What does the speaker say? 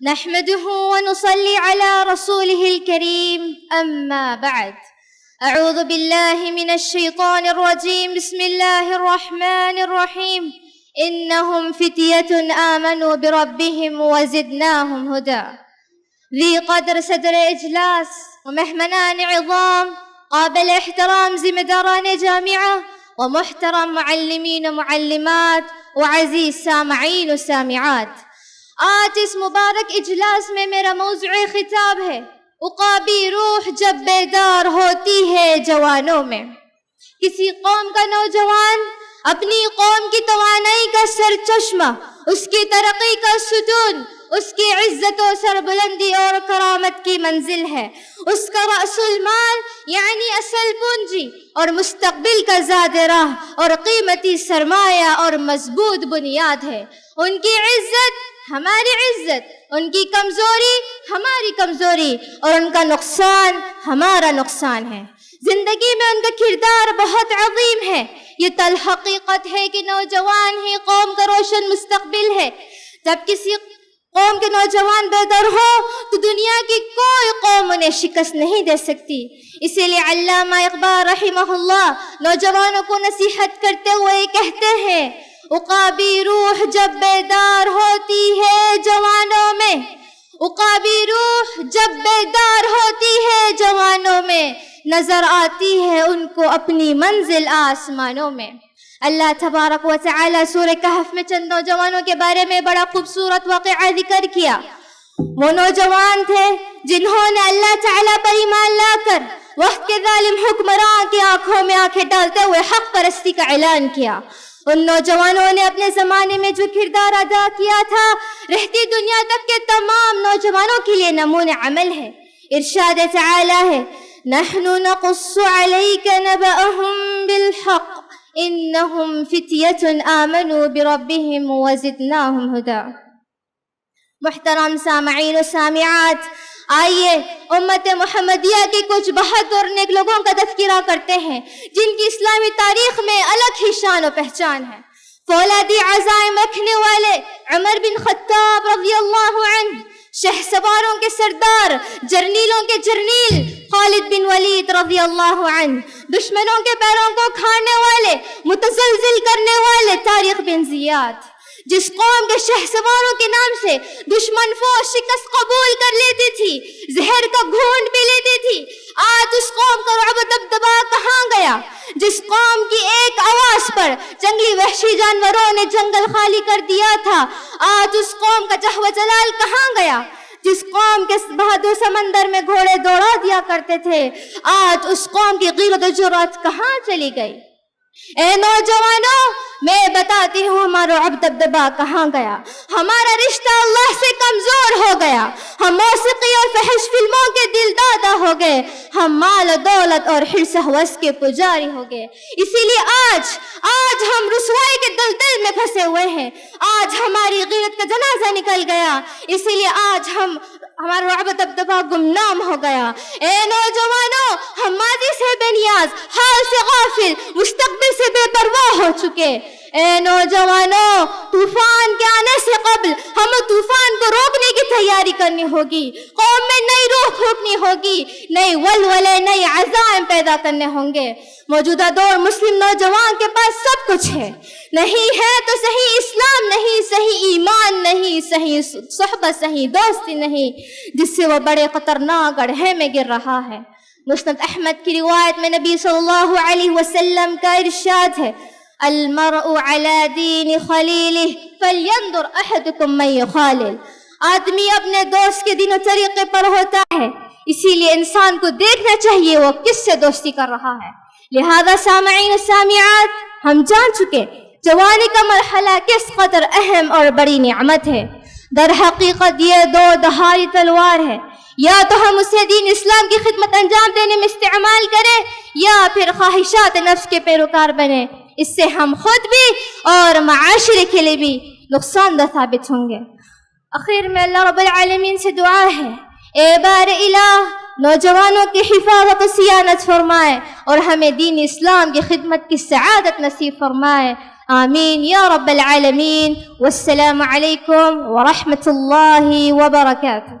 نحمده ونصلي على رسوله الكريم أما بعد أعوذ بالله من الشيطان الرجيم بسم الله الرحمن الرحيم إنهم فتية آمنوا بربهم وزدناهم هدى. ذي قدر صدر اجلاس ومهمنان عظام قابل احترام زمداران جامعة ومحترم معلمين ومعلمات وعزيز سامعين وسامعات، آج اس مبارک اجلاس میں میرا موضوع خطاب ہے عقابی روح جب بیدار ہوتی ہے جوانوں میں. کسی قوم کا نوجوان اپنی قوم کی توانائی کا سرچشمہ، اس کی ترقی کا ستون، اس کی عزت و سربلندی اور کرامت کی منزل ہے. اس کا رأس المال یعنی اصل پونجی اور مستقبل کا زاد راہ اور قیمتی سرمایہ اور مضبوط بنیاد ہے. ان کی عزت ہماری عزت، ان کی کمزوری ہماری کمزوری اور ان کا نقصان ہمارا نقصان ہے. زندگی میں ان کا کردار بہت عظیم ہے. یہ تلخ حقیقت ہے کہ نوجوان ہی قوم کا روشن مستقبل ہے. جب کسی قوم کے نوجوان بیدار ہو تو دنیا کی کوئی قوم انہیں شکست نہیں دے سکتی. اسی لیے علامہ اقبال رحمہ اللہ نوجوانوں کو نصیحت کرتے ہوئے کہتے ہیں عقابی روح جب بیدار ہوتی ہے جوانوں میں، عقابی روح جب بیدار ہوتی ہے جوانوں میں، نظر آتی ہے ان کو اپنی منزل آسمانوں میں. اللہ تبارک و تعالی سورہ کہف میں چند نوجوانوں کے بارے میں بڑا خوبصورت واقعہ ذکر کیا. وہ نوجوان تھے جنہوں نے اللہ تعالی پر ایمان لا کر وقت کے ظالم حکمراں کی آنکھوں میں آنکھیں ڈالتے ہوئے حق پرستی کا اعلان کیا. ان نوجوانوں نے اپنے زمانے میں جو کردار ادا کیا تھا رہتی دنیا تک کے تمام نوجوانوں کے لیے نمونہ عمل ہے. ارشاد تعالی ہے نحن نقص عليك نبأهم بالحق انهم فتية آمنوا بربهم وزدناهم هدى. محترم سامعین و سامعات، آئیے امت محمدیہ کے کچھ بہادر اور نیک لوگوں کا تذکرہ کرتے ہیں جن کی اسلامی تاریخ میں الگ ہی شان و پہچان ہے. فولادی عزائم رکھنے والے عمر بن خطاب رضی اللہ عنہ، شہ سواروں کے سردار، جرنیلوں کے جرنیل خالد بن ولید رضی اللہ عنہ، دشمنوں کے پیروں کو کھانے والے، متزلزل کرنے والے طارق بن زیاد. جس قوم کے شہ سواروں کے نام سے دشمن فوج شکست قبول کر لیتی تھی، زہر کا گھونٹ پی لیتی تھی، آج اس قوم کا رعب دبدبا کہاں گیا؟ جس قوم کی ایک آواز پر جنگلی وحشی جانوروں نے جنگل خالی کر دیا تھا، آج اس قوم کا جہ و جلال کہاں گیا؟ جس قوم کے بہادر سمندر میں گھوڑے دوڑا دیا کرتے تھے، آج اس قوم کی غیرت و جرأت کہاں چلی گئی؟ اے نوجوانوں، میں بتاتی ہوں ہمارا رعب دبدبا کہاں گیا. ہمارا رشتہ اللہ سے کمزور ہو گیا. ہم موسیقی اور فحش فلموں کے دل دادا ہو گئے. ہم مال و دولت اور حرص و ہوس کے پجاری ہو گئے. اسی لیے آج ہم رسوائی کے دلدل میں پھنسے ہوئے ہیں. آج ہماری غیرت کا جنازہ نکل گیا. اسی لیے آج ہمارا رعب دبدبا گمنام ہو گیا. اے نوجوانوں، ہم ماضی سے بے نیاز، حال سے غافل، مستقبل سے بے پرواہ ہو چکے. اے نوجوانوں، طوفان کے آنے سے قبل ہمیں طوفان کو روکنے کی تیاری کرنی ہوگی. قوم میں نئی روح پھونکنی ہوگی، نئی ولولے، نئی عزائم پیدا کرنے ہوں گے. موجودہ دور مسلم نوجوان کے پاس سب کچھ ہے، نہیں ہے تو صحیح اسلام نہیں، صحیح ایمان نہیں، صحیح صحبت، صحیح دوستی نہیں، جس سے وہ بڑے خطرناک گڑھے میں گر رہا ہے. مسند احمد کی روایت میں نبی صلی اللہ علیہ وسلم کا ارشاد ہے المرء على دین خلیلہ فلینظر احدکم من یخالل. آدمی اپنے دوست کے دین و طریقے پر ہوتا ہے، اسی لیے انسان کو دیکھنا چاہیے وہ کس سے دوستی کر رہا ہے. لہذا سامعین و سامعات، ہم جان چکے جوانی کا مرحلہ کس قدر اہم اور بڑی نعمت ہے. در حقیقت یہ دو دھاری تلوار ہے، یا تو ہم اسے دین اسلام کی خدمت انجام دینے میں استعمال کریں یا پھر خواہشات نفس کے پیروکار بنیں. اس سے ہم خود بھی اور معاشرے کے لیے بھی نقصان دہ ثابت ہوں گے. آخر میں اللہ رب العالمین سے دعا ہے اے بار الہ نوجوانوں کی حفاظت و صیانت فرمائے اور ہمیں دین اسلام کی خدمت کی سعادت نصیب فرمائے. آمين يا رب العالمين. والسلام عليكم ورحمة الله وبركاته.